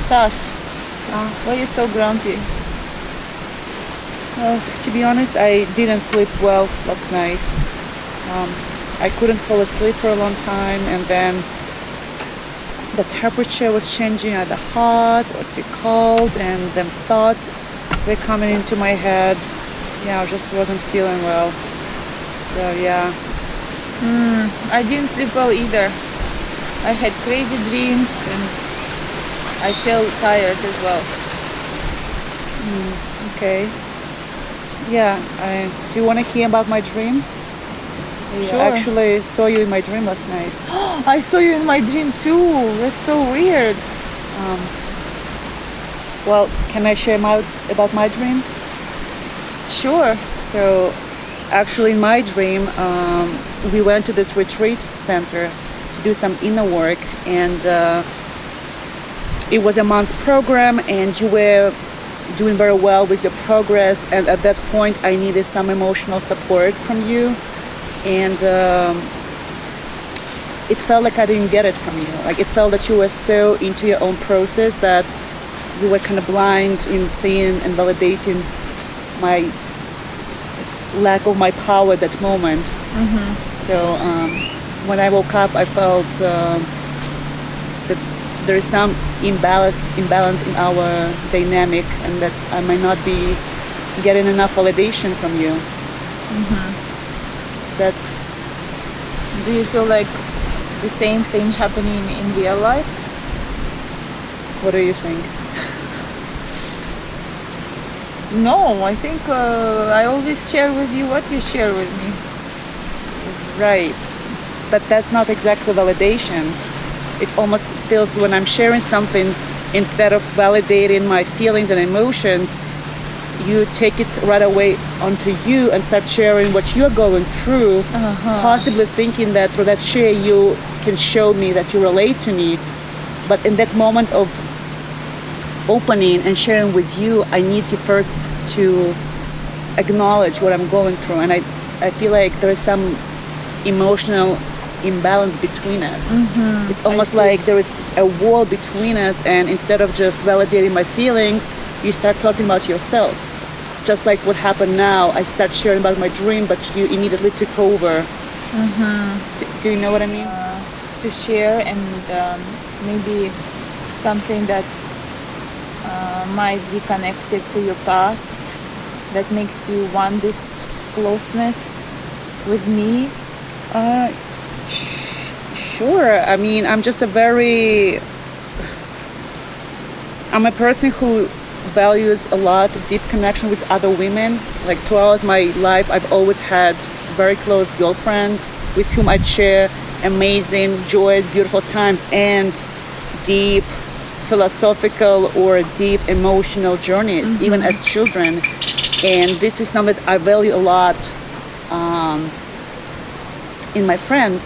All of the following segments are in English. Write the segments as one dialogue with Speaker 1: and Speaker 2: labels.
Speaker 1: Sash, why are you so grumpy?
Speaker 2: To be honest, I didn't sleep well last night. I couldn't fall asleep for a long time, and then the temperature was changing, either hot or too cold, and then thoughts were coming into my head. Yeah, I just wasn't feeling well. So yeah.
Speaker 1: I didn't sleep well either. I had crazy dreams and I felt tired as well.
Speaker 2: Okay. Yeah. Do you want to hear about my dream?
Speaker 1: Sure.
Speaker 2: I actually saw you in my dream last night.
Speaker 1: I saw you in my dream too. That's so weird.
Speaker 2: Well, can I share about my dream?
Speaker 1: Sure.
Speaker 2: So, actually, in my dream, we went to this retreat center to do some inner work, and it was a month's program, and you were doing very well with your progress. And at that point, I needed some emotional support from you, and it felt like I didn't get it from you. Like, it felt that you were so into your own process that you were kind of blind in seeing and validating my lack of my power at that moment. So when I woke up, I felt that there is some imbalance in our dynamic, and that I might not be getting enough validation from you. Is that?
Speaker 1: Do you feel like the same thing happening in real life?
Speaker 2: What do you think?
Speaker 1: No, I think I always share with you what you share with me.
Speaker 2: Right, but that's not exactly validation. It almost feels when I'm sharing something, instead of validating my feelings and emotions, you take it right away onto you and start sharing what you're going through, possibly thinking that through that share you can show me that you relate to me. But in that moment of opening and sharing with you, I need you first to acknowledge what I'm going through, and I feel like there is some emotional imbalance between us. It's almost like there is a wall between us, and instead of just validating my feelings, you start talking about yourself. Just like what happened now, I start sharing about my dream, but you immediately took over. Do you know what I mean?
Speaker 1: To share and maybe something that might be connected to your past that makes you want this closeness with me.
Speaker 2: Sure. I mean, I'm a person who values a lot of deep connection with other women. Like, throughout my life, I've always had very close girlfriends with whom I'd share amazing, joyous, beautiful times and deep philosophical or deep emotional journeys, even as children. And this is something that I value a lot in my friends,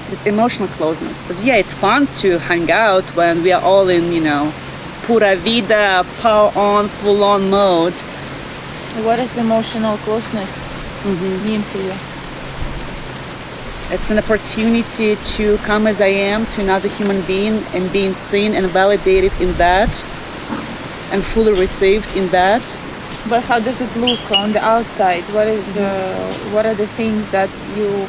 Speaker 2: this emotional closeness. Because yeah, it's fun to hang out when we are all in, pura vida, power on, full on mode.
Speaker 1: What does emotional closeness mean to you?
Speaker 2: It's an opportunity to come as I am to another human being and being seen and validated in that and fully received in that.
Speaker 1: But how does it look on the outside? What is what are the things that you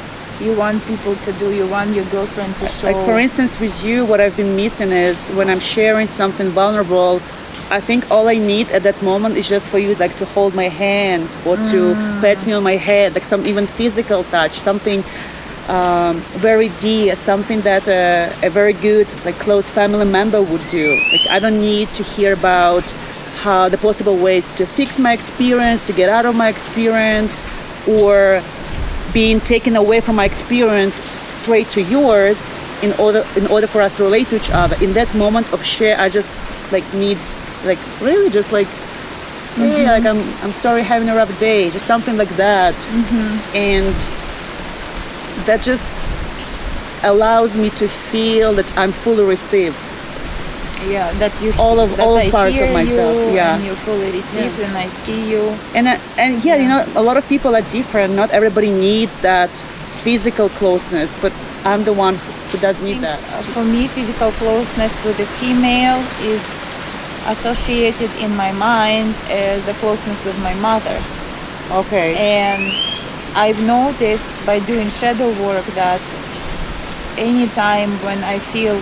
Speaker 1: want people to do? You want your girlfriend to show?
Speaker 2: Like, for instance, with you, what I've been missing is when I'm sharing something vulnerable, I think all I need at that moment is just for you, like, to hold my hand or to pat me on my head, like some even physical touch, something very dear, something that a very good, like, close family member would do. Like, I don't need to hear about how the possible ways to fix my experience, to get out of my experience, or being taken away from my experience straight to yours in order for us to relate to each other. In that moment of share, I just need really just hey, like, I'm sorry, having a rough day, just something like that. And that just allows me to feel that I'm fully received.
Speaker 1: Yeah, that you
Speaker 2: all
Speaker 1: I
Speaker 2: parts
Speaker 1: hear
Speaker 2: of myself.
Speaker 1: You,
Speaker 2: yeah,
Speaker 1: and you're fully received, and I see you.
Speaker 2: And a lot of people are different. Not everybody needs that physical closeness, but I'm the one who does need that.
Speaker 1: For me, physical closeness with a female is associated in my mind as a closeness with my mother.
Speaker 2: Okay.
Speaker 1: And I've noticed by doing shadow work that anytime when I feel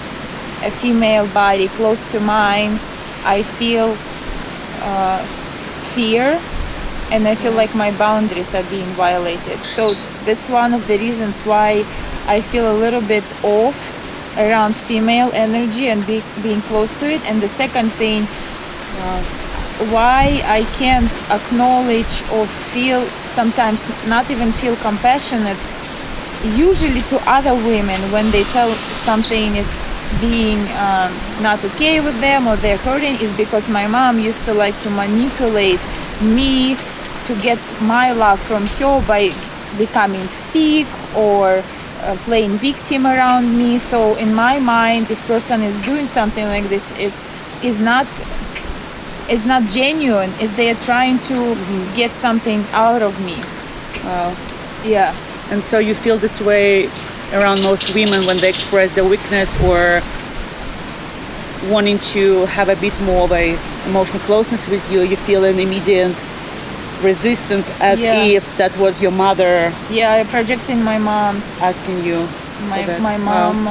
Speaker 1: a female body close to mine, I feel fear, and I feel like my boundaries are being violated. So that's one of the reasons why I feel a little bit off around female energy and being close to it. And the second thing, why I can't acknowledge or feel, sometimes not even feel compassionate, usually to other women when they tell something is being not okay with them or they're hurting, is because my mom used to like to manipulate me to get my love from her by becoming sick or playing victim around me. So in my mind, if person is doing something like this, is not genuine, is they are trying to get something out of me.
Speaker 2: Wow.
Speaker 1: Yeah.
Speaker 2: And so you feel this way around most women when they express their weakness or wanting to have a bit more of a emotional closeness with you, you feel an immediate resistance as if that was your mother.
Speaker 1: Yeah, projecting my mom's
Speaker 2: asking you.
Speaker 1: My mom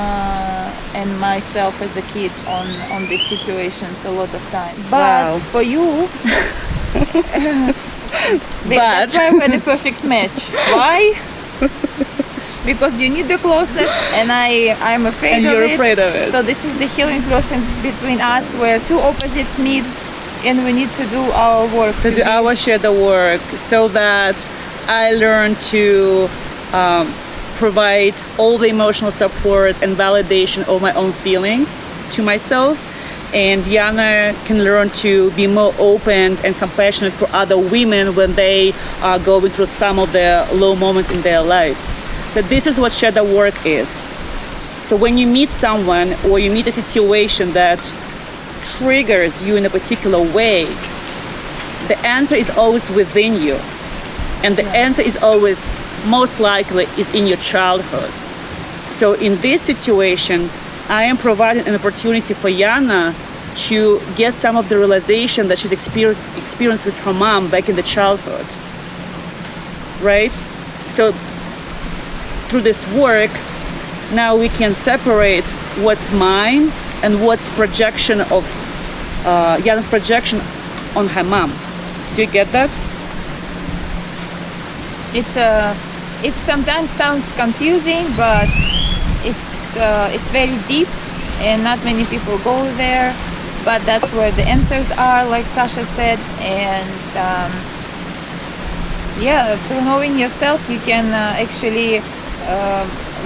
Speaker 1: and myself as a kid on these situations a lot of time. But for you, that's why we're the perfect match. Why? Because you need the closeness, and I'm afraid
Speaker 2: and
Speaker 1: of
Speaker 2: you're
Speaker 1: it.
Speaker 2: afraid of it.
Speaker 1: So this is the healing process between us, where two opposites meet, and we need to do our work.
Speaker 2: To do our shadow work, so that I learn to provide all the emotional support and validation of my own feelings to myself, and Yana can learn to be more open and compassionate for other women when they are going through some of the low moments in their life. So this is what shadow work is. So when you meet someone or you meet a situation that triggers you in a particular way, the answer is always within you. And the answer is always, most likely, is in your childhood. So in this situation, I am providing an opportunity for Yana to get some of the realization that she's experienced with her mom back in the childhood. Right? So through this work, now we can separate what's mine and what's projection of Yana's projection on her mom. Do you get that?
Speaker 1: It sometimes sounds confusing, but it's very deep, and not many people go there. But that's where the answers are, like Sasha said. And through knowing yourself, you can actually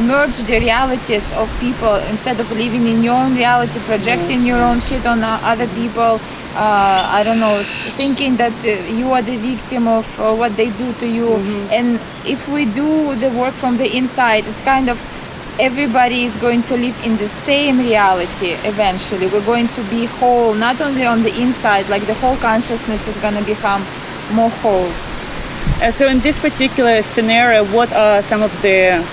Speaker 1: merge the realities of people instead of living in your own reality, projecting your own shit on other people. I don't know, thinking that you are the victim of what they do to you. And if we do the work from the inside, it's kind of everybody is going to live in the same reality eventually. We're going to be whole, not only on the inside, like the whole consciousness is going to become more whole.
Speaker 2: So in this particular scenario, what are some of the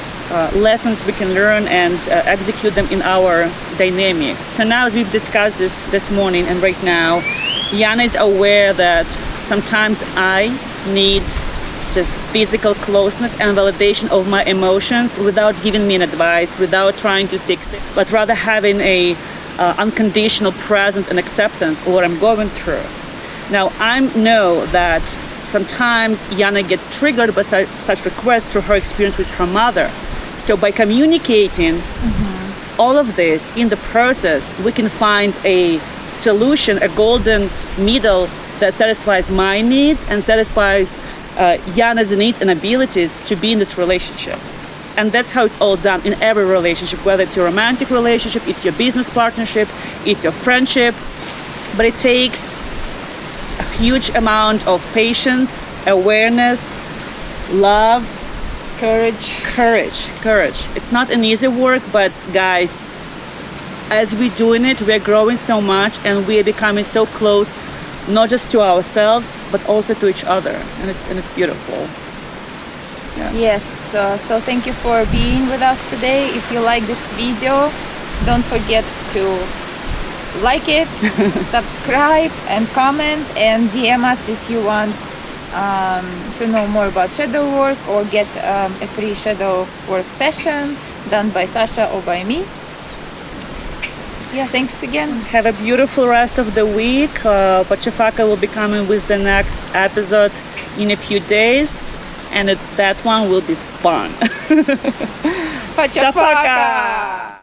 Speaker 2: lessons we can learn and execute them in our dynamic? So now, as we've discussed this morning and right now, Yana is aware that sometimes I need this physical closeness and validation of my emotions without giving me an advice, without trying to fix it, but rather having a unconditional presence and acceptance of what I'm going through. Now, I know that sometimes Yana gets triggered by such requests through her experience with her mother. So by communicating all of this in the process, we can find a solution, a golden middle that satisfies my needs and satisfies Yana's needs and abilities to be in this relationship. And that's how it's all done in every relationship, whether it's your romantic relationship, it's your business partnership, it's your friendship. But it takes a huge amount of patience, awareness, love, courage. It's not an easy work, but guys, as we're doing it, we're growing so much and we're becoming so close, not just to ourselves, but also to each other. And it's beautiful.
Speaker 1: Yes, so thank you for being with us today. If you like this video, don't forget to like it, subscribe and comment, and DM us if you want to know more about shadow work or get a free shadow work session done by Sasha or by me. Yeah, thanks again.
Speaker 2: Have a beautiful rest of the week. Pachafaka will be coming with the next episode in a few days, and that one will be fun.
Speaker 1: Pachafaka!